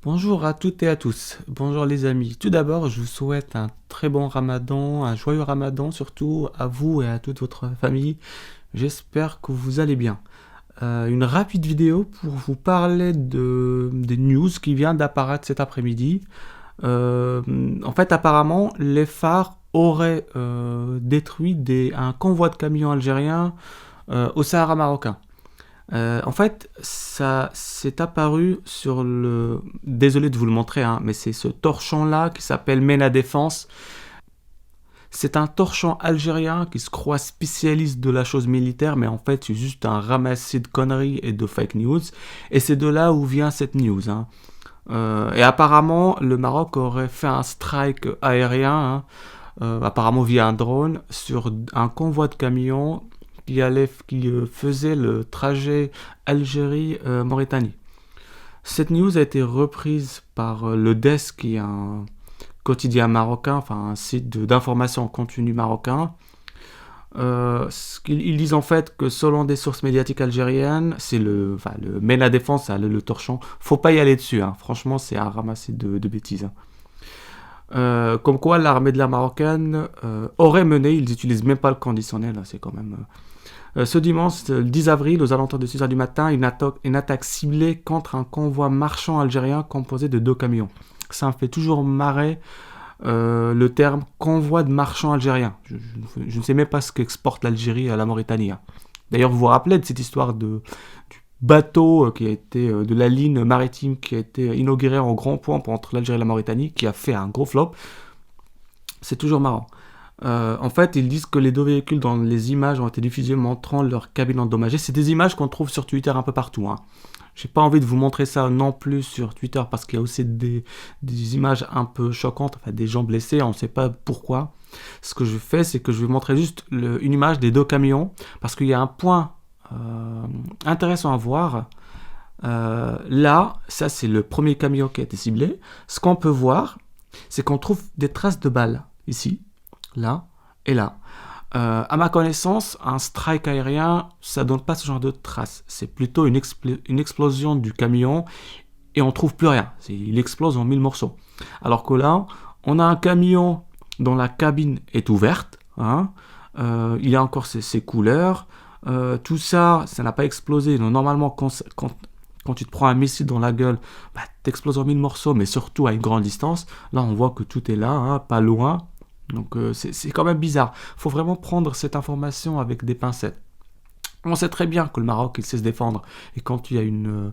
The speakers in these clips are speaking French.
Bonjour à toutes et à tous. Bonjour les amis. Tout d'abord, je vous souhaite un très bon ramadan, un joyeux ramadan surtout à vous et à toute votre famille. J'espère que vous allez bien. Une rapide vidéo pour vous parler des news qui vient d'apparaître cet après-midi. Euh, Apparemment, les phares auraient détruit un convoi de camions algériens au Sahara marocain. Ça s'est apparu sur le. Désolé de vous le montrer, hein, mais c'est ce torchon-là qui s'appelle Mena Défense. C'est un torchon algérien qui se croit spécialiste de la chose militaire, mais en fait, c'est juste un ramassis de conneries et de fake news. Et c'est de là où vient cette news, hein. Et apparemment, le Maroc aurait fait un strike aérien, hein, apparemment via un drone, sur un convoi de camions qui faisait le trajet Algérie-Mauritanie. Cette news a été reprise par Le Desk, qui est un quotidien marocain, enfin un site d'information en contenu marocain. Ils disent en fait que selon des sources médiatiques algériennes, c'est le Mena Défense, le torchon. Faut pas y aller dessus, hein. Franchement, c'est un ramassis de bêtises, hein. Comme quoi l'armée de la marocaine aurait mené, ils n'utilisent même pas le conditionnel, hein, c'est quand même. Ce dimanche, le 10 avril, aux alentours de 6h du matin, une attaque ciblée contre un convoi marchand algérien composé de 2 camions. Ça me fait toujours marrer le terme convoi de marchands algériens. Je ne sais même pas ce qu'exporte l'Algérie à la Mauritanie, hein. D'ailleurs, vous vous rappelez de cette histoire du bateau qui a été de la ligne maritime qui a été inaugurée en grand point entre l'Algérie et la Mauritanie, qui a fait un gros flop. C'est toujours marrant. En fait, ils disent que les 2 véhicules dans les images ont été diffusées montrant leur cabine endommagée. C'est des images qu'on trouve sur Twitter un peu partout, hein. J'ai pas envie de vous montrer ça non plus sur Twitter parce qu'il y a aussi des images un peu choquantes, enfin des gens blessés, on ne sait pas pourquoi. Ce que je fais, c'est que je vais vous montrer juste une image des 2 camions parce qu'il y a un point intéressant à voir. Là, ça c'est le premier camion qui a été ciblé. Ce qu'on peut voir, c'est qu'on trouve des traces de balles ici, là et là. À ma connaissance, un strike aérien, ça donne pas ce genre de traces. C'est plutôt une explosion du camion et on trouve plus rien. Il explose en 1000 morceaux. Alors que là, on a un camion dont la cabine est ouverte, hein. Il y a encore ses couleurs. Tout ça, ça n'a pas explosé. Donc, normalement, quand tu te prends un missile dans la gueule, bah, t'exploses en 1000 morceaux, mais surtout à une grande distance. Là, on voit que tout est là, hein, pas loin. Donc c'est quand même bizarre. Il faut vraiment prendre cette information avec des pincettes. On sait très bien que le Maroc, il sait se défendre. Et quand il y a une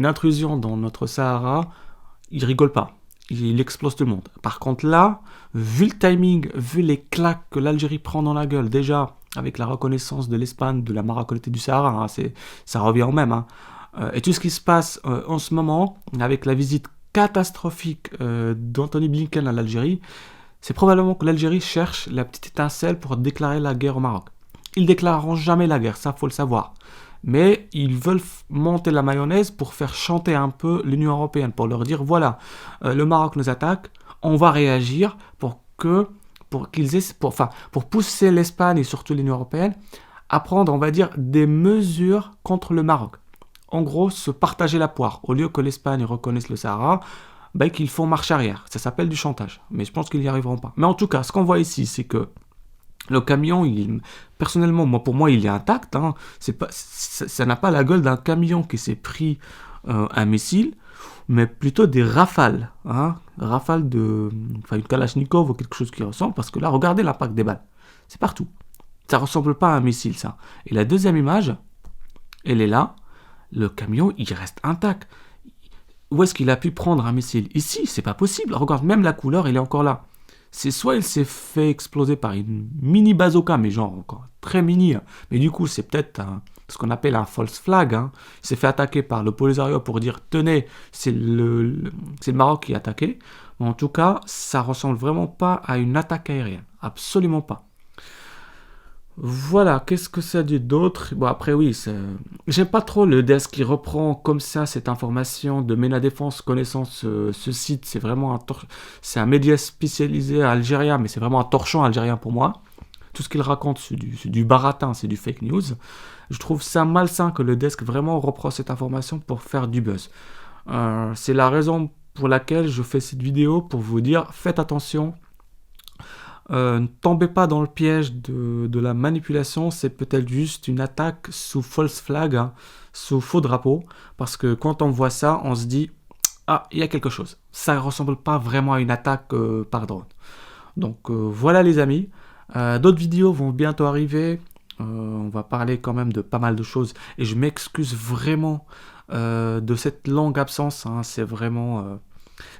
intrusion dans notre Sahara, il rigole pas. Il explose tout le monde. Par contre là, vu le timing, vu les claques que l'Algérie prend dans la gueule, déjà avec la reconnaissance de l'Espagne, de la Maraconité du Sahara, hein, ça revient au même, hein. Et tout ce qui se passe en ce moment, avec la visite catastrophique d'Anthony Blinken à l'Algérie, c'est probablement que l'Algérie cherche la petite étincelle pour déclarer la guerre au Maroc. Ils déclareront jamais la guerre, ça faut le savoir. Mais ils veulent monter la mayonnaise pour faire chanter un peu l'Union Européenne, pour leur dire voilà, le Maroc nous attaque, on va réagir pour pousser l'Espagne et surtout l'Union Européenne à prendre, on va dire, des mesures contre le Maroc. En gros, se partager la poire. Au lieu que l'Espagne reconnaisse le Sahara, ben, qu'ils font marche arrière. Ça s'appelle du chantage. Mais je pense qu'ils n'y arriveront pas. Mais en tout cas, ce qu'on voit ici, c'est que le camion, personnellement, pour moi, il est intact, hein. Ça n'a pas la gueule d'un camion qui s'est pris un missile, mais plutôt des rafales, hein. Rafales une Kalachnikov ou quelque chose qui ressemble, parce que là, regardez l'impact des balles. C'est partout. Ça ressemble pas à un missile, ça. Et la deuxième image, elle est là. Le camion, il reste intact. Où est-ce qu'il a pu prendre un missile? Ici, c'est pas possible. Regarde, même la couleur, elle est encore là. C'est soit il s'est fait exploser par une mini bazooka, mais genre encore très mini, hein. Mais du coup, c'est peut-être ce qu'on appelle un false flag, hein. Il s'est fait attaquer par le Polisario pour dire tenez, c'est le Maroc qui est attaqué. Mais en tout cas, ça ressemble vraiment pas à une attaque aérienne. Absolument pas. Voilà, qu'est-ce que ça dit d'autre? Bon, après, oui, j'aime pas trop le desk qui reprend comme ça cette information de Mena Défense connaissant ce site. C'est vraiment c'est un média spécialisé algérien, mais c'est vraiment un torchon algérien pour moi. Tout ce qu'il raconte, c'est du baratin, c'est du fake news. Je trouve ça malsain que le desk vraiment reprend cette information pour faire du buzz. C'est la raison pour laquelle je fais cette vidéo, pour vous dire, faites attention. Ne tombez pas dans le piège de la manipulation, c'est peut-être juste une attaque sous false flag, hein, sous faux drapeau, parce que quand on voit ça, on se dit, ah, il y a quelque chose. Ça ne ressemble pas vraiment à une attaque par drone. Donc voilà les amis. D'autres vidéos vont bientôt arriver. On va parler quand même de pas mal de choses. Et je m'excuse vraiment de cette longue absence, hein. C'est vraiment...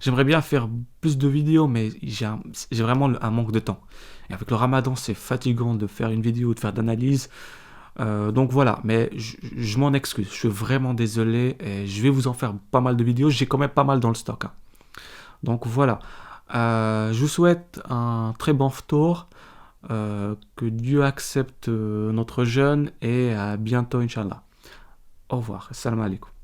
J'aimerais bien faire plus de vidéos, mais j'ai vraiment un manque de temps. Et avec le ramadan, c'est fatigant de faire une vidéo, de faire d'analyse. Donc voilà, mais je m'en excuse. Je suis vraiment désolé. Et je vais vous en faire pas mal de vidéos. J'ai quand même pas mal dans le stock, hein. Donc voilà. Je vous souhaite un très bon retour. Que Dieu accepte notre jeûne et à bientôt, Inch'Allah. Au revoir. Salam alaikum.